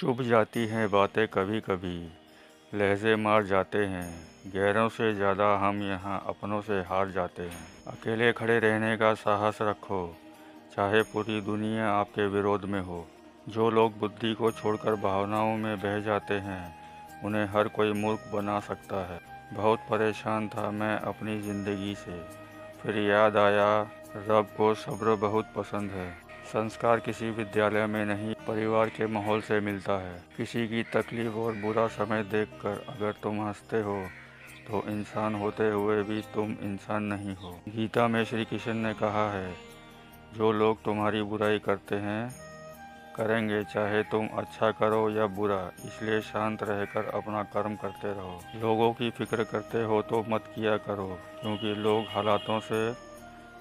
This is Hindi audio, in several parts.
चुभ जाती हैं बातें कभी कभी, लहजे मार जाते हैं। गैरों से ज़्यादा हम यहाँ अपनों से हार जाते हैं। अकेले खड़े रहने का साहस रखो, चाहे पूरी दुनिया आपके विरोध में हो। जो लोग बुद्धि को छोड़कर भावनाओं में बह जाते हैं, उन्हें हर कोई मूर्ख बना सकता है। बहुत परेशान था मैं अपनी ज़िंदगी से, फिर याद आया रब को सब्र बहुत पसंद है। संस्कार किसी विद्यालय में नहीं, परिवार के माहौल से मिलता है। किसी की तकलीफ और बुरा समय देखकर अगर तुम हंसते हो तो इंसान होते हुए भी तुम इंसान नहीं हो। गीता में श्री कृष्ण ने कहा है, जो लोग तुम्हारी बुराई करते हैं करेंगे, चाहे तुम अच्छा करो या बुरा, इसलिए शांत रहकर अपना कर्म करते रहो। लोगों की फिक्र करते हो तो मत किया करो, क्योंकि लोग हालातों से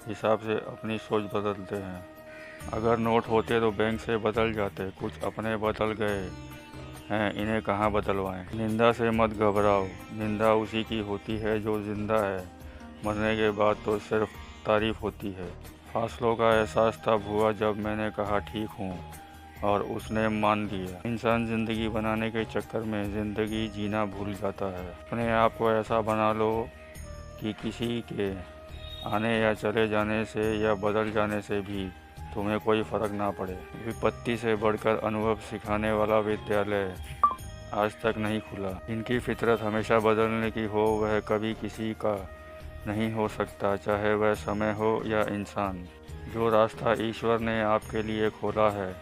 हिसाब से अपनी सोच बदलते हैं। अगर नोट होते तो बैंक से बदल जाते, कुछ अपने बदल गए हैं, इन्हें कहाँ बदलवाएं। निंदा से मत घबराओ, निंदा उसी की होती है जो जिंदा है। मरने के बाद तो सिर्फ तारीफ होती है। फासलों का एहसास तब हुआ जब मैंने कहा ठीक हूँ और उसने मान लिया। इंसान ज़िंदगी बनाने के चक्कर में ज़िंदगी जीना भूल जाता है। अपने आप को ऐसा बना लो कि किसी के आने या चले जाने से या बदल जाने से भी तुम्हें कोई फ़र्क ना पड़े। विपत्ति से बढ़कर अनुभव सिखाने वाला विद्यालय आज तक नहीं खुला। इनकी फितरत हमेशा बदलने की हो, वह कभी किसी का नहीं हो सकता, चाहे वह समय हो या इंसान। जो रास्ता ईश्वर ने आपके लिए खोला है,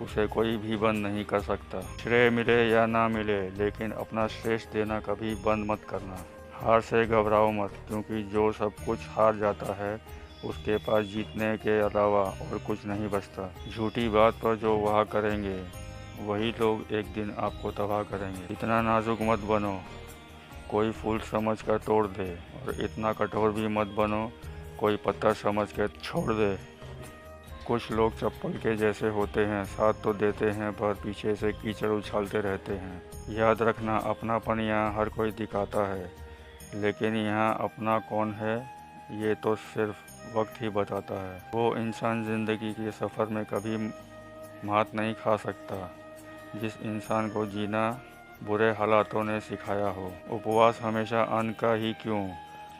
उसे कोई भी बंद नहीं कर सकता। श्रेय मिले या ना मिले, लेकिन अपना श्रेष्ठ देना कभी बंद मत करना। हार से घबराओ मत, क्योंकि जो सब कुछ हार जाता है उसके पास जीतने के अलावा और कुछ नहीं बचता। झूठी बात पर जो वाह करेंगे, वही लोग एक दिन आपको तबाह करेंगे। इतना नाजुक मत बनो कोई फूल समझ कर तोड़ दे, और इतना कठोर भी मत बनो कोई पत्थर समझ कर छोड़ दे। कुछ लोग चप्पल के जैसे होते हैं, साथ तो देते हैं पर पीछे से कीचड़ उछालते रहते हैं। याद रखना, अपनापन यहाँ हर कोई दिखाता है, लेकिन यहाँ अपना कौन है ये तो सिर्फ वक्त ही बताता है। वो इंसान ज़िंदगी के सफ़र में कभी मात नहीं खा सकता जिस इंसान को जीना बुरे हालातों ने सिखाया हो। उपवास हमेशा अन्न का ही क्यों,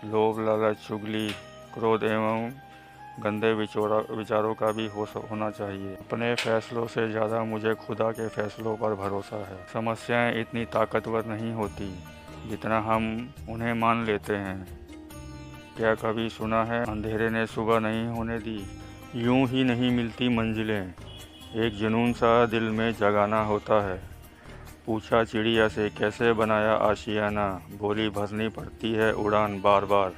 लोभ, लालच, चुगली, क्रोध एवं गंदे विचारों का भी होना चाहिए। अपने फैसलों से ज़्यादा मुझे खुदा के फैसलों पर भरोसा है। समस्याएं इतनी ताकतवर नहीं होती जितना हम उन्हें मान लेते हैं। क्या कभी सुना है, अंधेरे ने सुबह नहीं होने दी। यूं ही नहीं मिलती मंजिलें, एक जुनून सा दिल में जगाना होता है। पूछा चिड़िया से कैसे बनाया आशियाना, बोली भरनी पड़ती है उड़ान बार बार।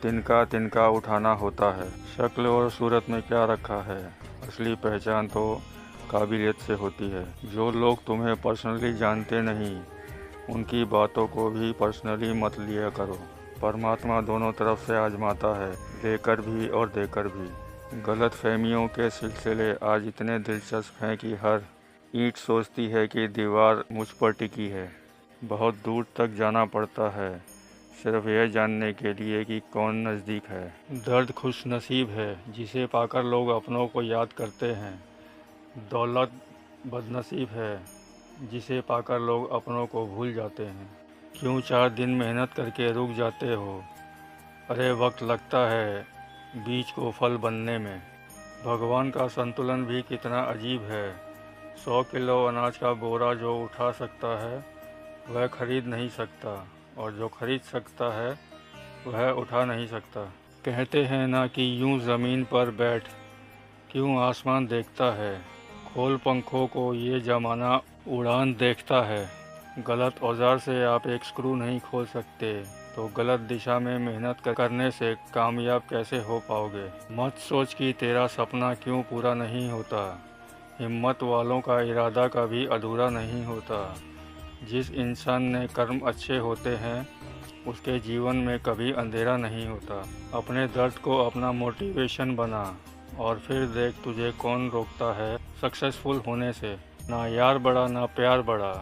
तिनका तिनका उठाना होता है। शक्ल और सूरत में क्या रखा है, असली पहचान तो काबिलियत से होती है। जो लोग तुम्हें पर्सनली जानते नहीं, उनकी बातों को भी पर्सनली मत लिया करो। परमात्मा दोनों तरफ से आजमाता है, लेकर भी और देकर भी। गलत फहमियों के सिलसिले आज इतने दिलचस्प हैं कि हर ईंट सोचती है कि दीवार मुझ पर टिकी है। बहुत दूर तक जाना पड़ता है सिर्फ यह जानने के लिए कि कौन नज़दीक है। दर्द खुश नसीब है जिसे पाकर लोग अपनों को याद करते हैं। दौलत बदनसीब है जिसे पाकर लोग अपनों को भूल जाते हैं। क्यों 4 दिन मेहनत करके रुक जाते हो, अरे वक्त लगता है बीज को फल बनने में। भगवान का संतुलन भी कितना अजीब है। 100 किलो अनाज का बोरा जो उठा सकता है वह खरीद नहीं सकता, और जो खरीद सकता है वह उठा नहीं सकता। कहते हैं ना कि यूं ज़मीन पर बैठ क्यों आसमान देखता है, खोल पंखों को ये ज़माना उड़ान देखता है। गलत औजार से आप एक स्क्रू नहीं खोल सकते, तो गलत दिशा में मेहनत करने से कामयाब कैसे हो पाओगे। मत सोच कि तेरा सपना क्यों पूरा नहीं होता, हिम्मत वालों का इरादा कभी अधूरा नहीं होता। जिस इंसान ने कर्म अच्छे होते हैं, उसके जीवन में कभी अंधेरा नहीं होता। अपने दर्द को अपना मोटिवेशन बना, और फिर देख तुझे कौन रोकता है सक्सेसफुल होने से। ना यार बड़ा ना प्यार बड़ा,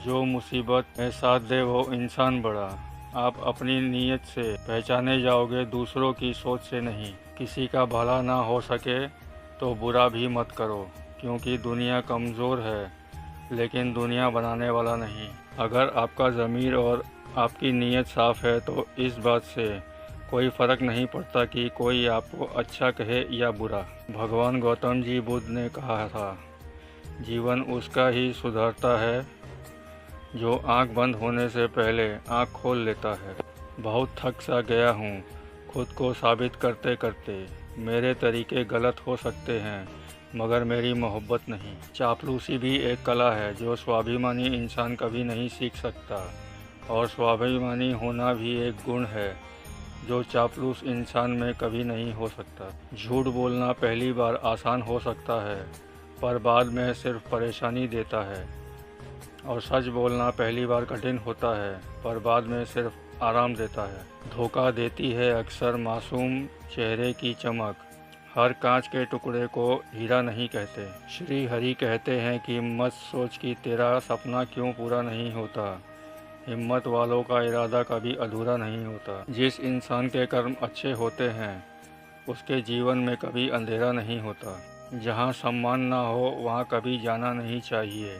जो मुसीबत में साथ दे वो इंसान बड़ा। आप अपनी नीयत से पहचाने जाओगे, दूसरों की सोच से नहीं। किसी का भला ना हो सके तो बुरा भी मत करो, क्योंकि दुनिया कमज़ोर है लेकिन दुनिया बनाने वाला नहीं। अगर आपका ज़मीर और आपकी नीयत साफ़ है तो इस बात से कोई फ़र्क नहीं पड़ता कि कोई आपको अच्छा कहे या बुरा। भगवान गौतम जी बुद्ध ने कहा था, जीवन उसका ही सुधरता है जो आंख बंद होने से पहले आंख खोल लेता है। बहुत थक सा गया हूँ खुद को साबित करते करते। मेरे तरीके गलत हो सकते हैं मगर मेरी मोहब्बत नहीं। चापलूसी भी एक कला है जो स्वाभिमानी इंसान कभी नहीं सीख सकता, और स्वाभिमानी होना भी एक गुण है जो चापलूस इंसान में कभी नहीं हो सकता। झूठ बोलना पहली बार आसान हो सकता है पर बाद में सिर्फ परेशानी देता है, और सच बोलना पहली बार कठिन होता है पर बाद में सिर्फ आराम देता है। धोखा देती है अक्सर मासूम चेहरे की चमक। हर कांच के टुकड़े को हीरा नहीं कहते। श्री हरि कहते हैं कि मत सोच कि तेरा सपना क्यों पूरा नहीं होता। हिम्मत वालों का इरादा कभी अधूरा नहीं होता। जिस इंसान के कर्म अच्छे होते हैं उसके जीवन में कभी अंधेरा नहीं होता। जहाँ सम्मान ना हो वहाँ कभी जाना नहीं चाहिए।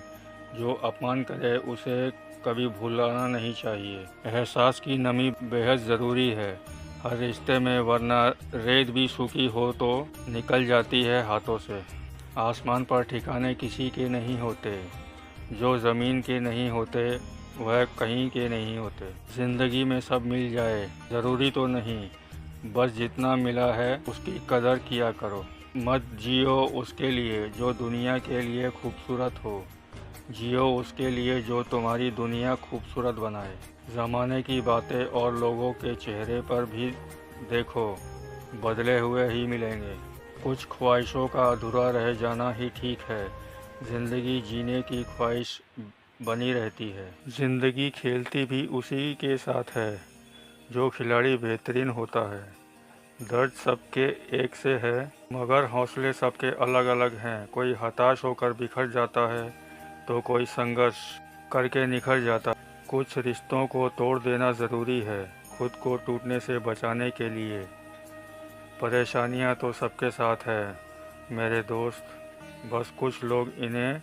जो अपमान करे उसे कभी भूलना नहीं चाहिए। एहसास की नमी बेहद ज़रूरी है हर रिश्ते में, वरना रेत भी सूखी हो तो निकल जाती है हाथों से। आसमान पर ठिकाने किसी के नहीं होते, जो ज़मीन के नहीं होते वह कहीं के नहीं होते। ज़िंदगी में सब मिल जाए ज़रूरी तो नहीं, बस जितना मिला है उसकी कदर किया करो। मत जियो उसके लिए जो दुनिया के लिए खूबसूरत हो, जियो उसके लिए जो तुम्हारी दुनिया खूबसूरत बनाए। ज़माने की बातें और लोगों के चेहरे पर भी देखो, बदले हुए ही मिलेंगे। कुछ ख्वाहिशों का अधूरा रह जाना ही ठीक है। ज़िंदगी जीने की ख्वाहिश बनी रहती है। ज़िंदगी खेलती भी उसी के साथ है जो खिलाड़ी बेहतरीन होता है। दर्द सबके एक से है मगर हौसले सबके अलग अलग हैं। कोई हताश होकर बिखर जाता है तो कोई संघर्ष करके निखर जाता है। कुछ रिश्तों को तोड़ देना ज़रूरी है खुद को टूटने से बचाने के लिए। परेशानियां तो सबके साथ है मेरे दोस्त, बस कुछ लोग इन्हें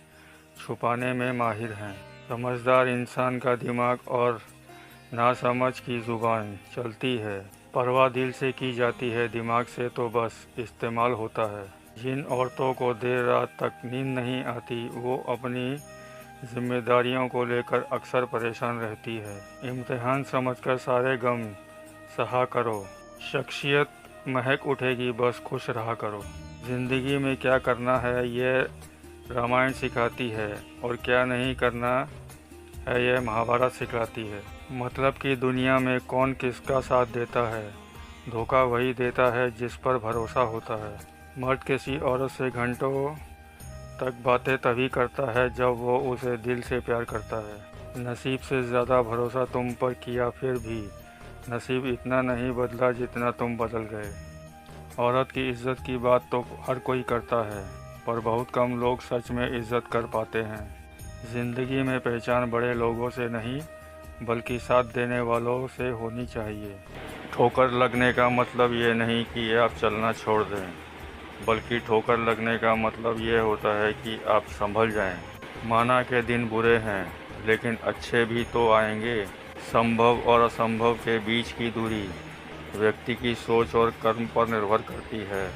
छुपाने में माहिर हैं। समझदार इंसान का दिमाग और नासमझ की ज़ुबान चलती है। परवाह दिल से की जाती है, दिमाग से तो बस इस्तेमाल होता है। जिन औरतों को देर रात तक नींद नहीं आती वो अपनी जिम्मेदारियों को लेकर अक्सर परेशान रहती है। इम्तिहान समझकर सारे गम सहा करो, शख्सियत महक उठेगी, बस खुश रहा करो। ज़िंदगी में क्या करना है ये रामायण सिखाती है और क्या नहीं करना है ये महाभारत सिखाती है। मतलब कि दुनिया में कौन किसका साथ देता है, धोखा वही देता है जिस पर भरोसा होता है। मर्द किसी औरत से घंटों तक बातें तभी करता है जब वो उसे दिल से प्यार करता है। नसीब से ज़्यादा भरोसा तुम पर किया फिर भी नसीब इतना नहीं बदला जितना तुम बदल गए। औरत की इज्जत की बात तो हर कोई करता है पर बहुत कम लोग सच में इज्जत कर पाते हैं। ज़िंदगी में पहचान बड़े लोगों से नहीं बल्कि साथ देने वालों से होनी चाहिए। ठोकर लगने का मतलब ये नहीं कि आप चलना छोड़ दें, बल्कि ठोकर लगने का मतलब ये होता है कि आप संभल जाएं। माना के दिन बुरे हैं लेकिन अच्छे भी तो आएंगे। संभव और असंभव के बीच की दूरी व्यक्ति की सोच और कर्म पर निर्भर करती है।